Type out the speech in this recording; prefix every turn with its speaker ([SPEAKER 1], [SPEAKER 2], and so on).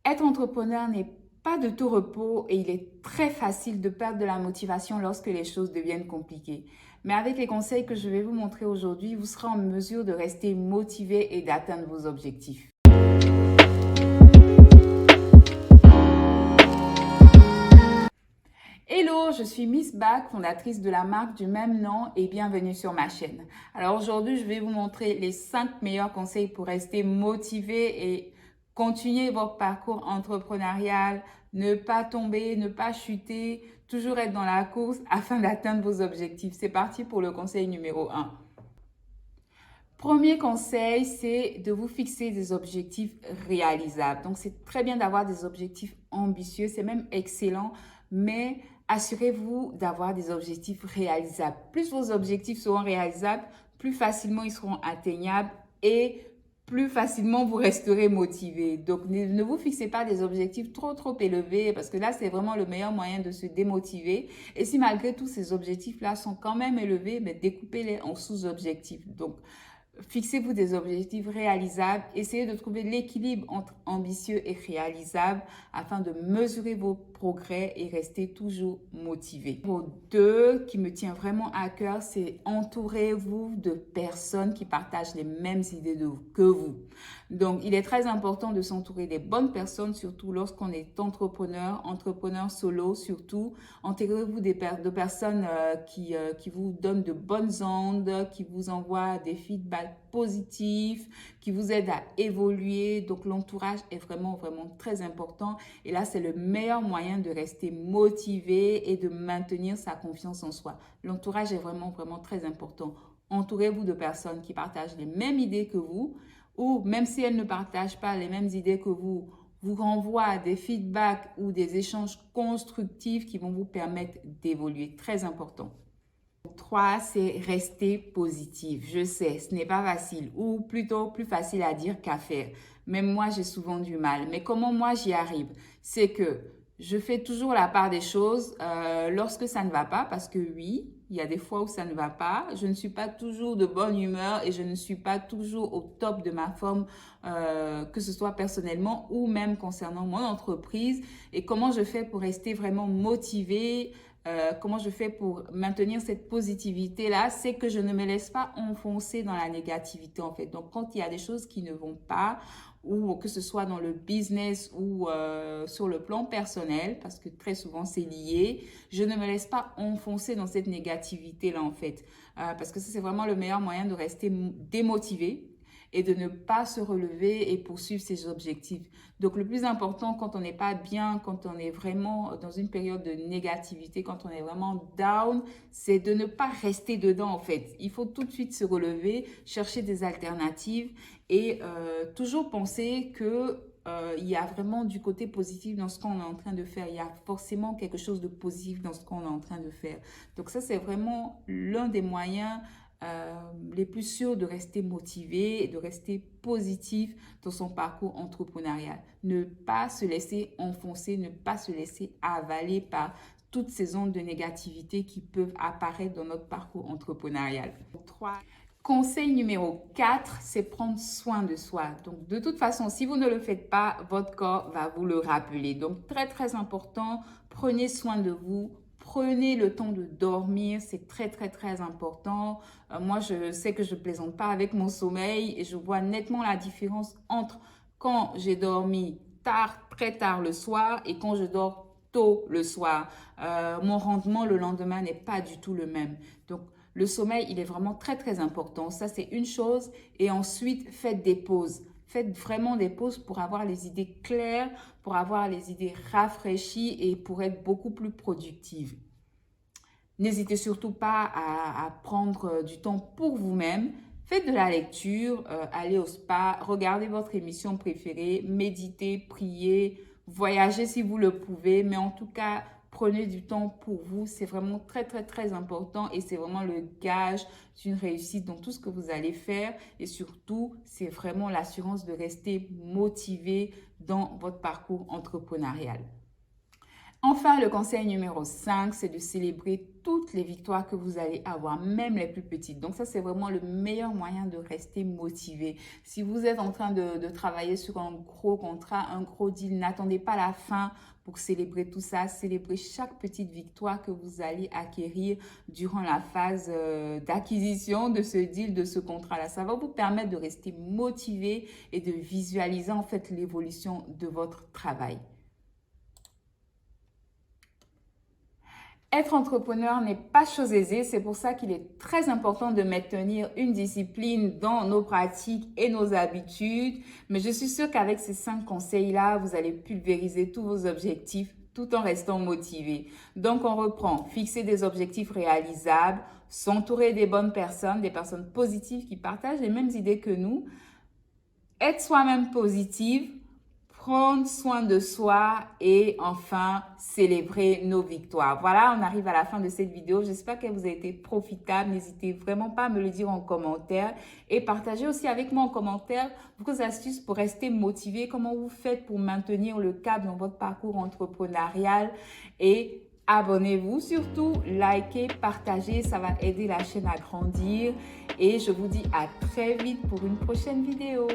[SPEAKER 1] Être entrepreneur n'est pas de tout repos et il est très facile de perdre de la motivation lorsque les choses deviennent compliquées. Mais avec les conseils que je vais vous montrer aujourd'hui, vous serez en mesure de rester motivé et d'atteindre vos objectifs. Hello, je suis Miss Back, fondatrice de la marque du même nom et bienvenue sur ma chaîne. Alors aujourd'hui, je vais vous montrer les 5 meilleurs conseils pour rester motivé et continuer votre parcours entrepreneurial, ne pas tomber, ne pas chuter, toujours être dans la course afin d'atteindre vos objectifs. C'est parti pour le conseil numéro 1. Premier conseil, c'est de vous fixer des objectifs réalisables. Donc, c'est très bien d'avoir des objectifs ambitieux, c'est même excellent, mais assurez-vous d'avoir des objectifs réalisables. Plus vos objectifs seront réalisables, plus facilement ils seront atteignables et plus facilement vous resterez motivé. Donc, ne vous fixez pas des objectifs trop élevés parce que là, c'est vraiment le meilleur moyen de se démotiver. Et si malgré tout ces objectifs-là sont quand même élevés, découpez-les en sous-objectifs. Donc, fixez-vous des objectifs réalisables. Essayez de trouver l'équilibre entre ambitieux et réalisable afin de mesurer vos progrès et rester toujours motivé. Numéro 2, qui me tient vraiment à cœur, c'est entourez-vous de personnes qui partagent les mêmes idées que vous. Donc, il est très important de s'entourer des bonnes personnes, surtout lorsqu'on est entrepreneur solo surtout. Entourez-vous de personnes qui vous donnent de bonnes ondes, qui vous envoient des feedbacks positifs, qui vous aident à évoluer. Donc, l'entourage est vraiment très important. Et là, c'est le meilleur moyen de rester motivé et de maintenir sa confiance en soi. L'entourage est vraiment très important. Entourez-vous de personnes qui partagent les mêmes idées que vous, ou même si elles ne partagent pas les mêmes idées que vous renvoient des feedbacks ou des échanges constructifs qui vont vous permettre d'évoluer. Très important. 3, c'est rester positif. Je sais, ce n'est pas facile, ou plutôt plus facile à dire qu'à faire. Même moi, j'ai souvent du mal. Mais comment moi j'y arrive? C'est que je fais toujours la part des choses lorsque ça ne va pas, parce que oui, il y a des fois où ça ne va pas. Je ne suis pas toujours de bonne humeur et je ne suis pas toujours au top de ma forme, que ce soit personnellement ou même concernant mon entreprise. Et comment je fais pour rester vraiment motivée? Comment je fais pour maintenir cette positivité-là, c'est que je ne me laisse pas enfoncer dans la négativité en fait. Donc, quand il y a des choses qui ne vont pas, ou que ce soit dans le business ou sur le plan personnel, parce que très souvent c'est lié, je ne me laisse pas enfoncer dans cette négativité-là en fait. Parce que ça, c'est vraiment le meilleur moyen de rester démotivé et de ne pas se relever et poursuivre ses objectifs. Donc, le plus important quand on n'est pas bien, quand on est vraiment dans une période de négativité, quand on est vraiment down, c'est de ne pas rester dedans en fait. Il faut tout de suite se relever, chercher des alternatives et toujours penser que il y a vraiment du côté positif dans ce qu'on est en train de faire. Il y a forcément quelque chose de positif dans ce qu'on est en train de faire. Donc ça, c'est vraiment l'un des moyens les plus sûrs de rester motivé et de rester positif dans son parcours entrepreneurial. Ne pas se laisser enfoncer, ne pas se laisser avaler par toutes ces ondes de négativité qui peuvent apparaître dans notre parcours entrepreneurial. 3. Conseil numéro 4, c'est prendre soin de soi. Donc, de toute façon, si vous ne le faites pas, votre corps va vous le rappeler. Donc, très important, prenez soin de vous. Prenez le temps de dormir, c'est très important. Moi, je sais que je ne plaisante pas avec mon sommeil et je vois nettement la différence entre quand j'ai dormi tard, très tard le soir et quand je dors tôt le soir. Mon rendement le lendemain n'est pas du tout le même. Donc, le sommeil, il est vraiment très important. Ça, c'est une chose. Et ensuite, faites des pauses. Faites vraiment des pauses pour avoir les idées claires, pour avoir les idées rafraîchies et pour être beaucoup plus productive. N'hésitez surtout pas à prendre du temps pour vous-même. Faites de la lecture, allez au spa, regardez votre émission préférée, méditez, priez, voyagez si vous le pouvez. Mais en tout cas, prenez du temps pour vous. C'est vraiment très important et c'est vraiment le gage d'une réussite dans tout ce que vous allez faire. Et surtout, c'est vraiment l'assurance de rester motivé dans votre parcours entrepreneurial. Enfin, le conseil numéro 5, c'est de célébrer toutes les victoires que vous allez avoir, même les plus petites. Donc ça, c'est vraiment le meilleur moyen de rester motivé. Si vous êtes en train de travailler sur un gros contrat, un gros deal, n'attendez pas la fin pour célébrer tout ça. Célébrez chaque petite victoire que vous allez acquérir durant la phase d'acquisition de ce deal, de ce contrat-là. Ça va vous permettre de rester motivé et de visualiser en fait l'évolution de votre travail. Être entrepreneur n'est pas chose aisée, c'est pour ça qu'il est très important de maintenir une discipline dans nos pratiques et nos habitudes. Mais je suis sûre qu'avec ces 5 conseils-là, vous allez pulvériser tous vos objectifs tout en restant motivé. Donc, on reprend. Fixer des objectifs réalisables, s'entourer des bonnes personnes, des personnes positives qui partagent les mêmes idées que nous, être soi-même positive, prendre soin de soi et enfin célébrer nos victoires. Voilà, on arrive à la fin de cette vidéo. J'espère qu'elle vous a été profitable. N'hésitez vraiment pas à me le dire en commentaire et partagez aussi avec moi en commentaire vos astuces pour rester motivé, comment vous faites pour maintenir le cap dans votre parcours entrepreneurial et abonnez-vous surtout, likez, partagez, ça va aider la chaîne à grandir et je vous dis à très vite pour une prochaine vidéo.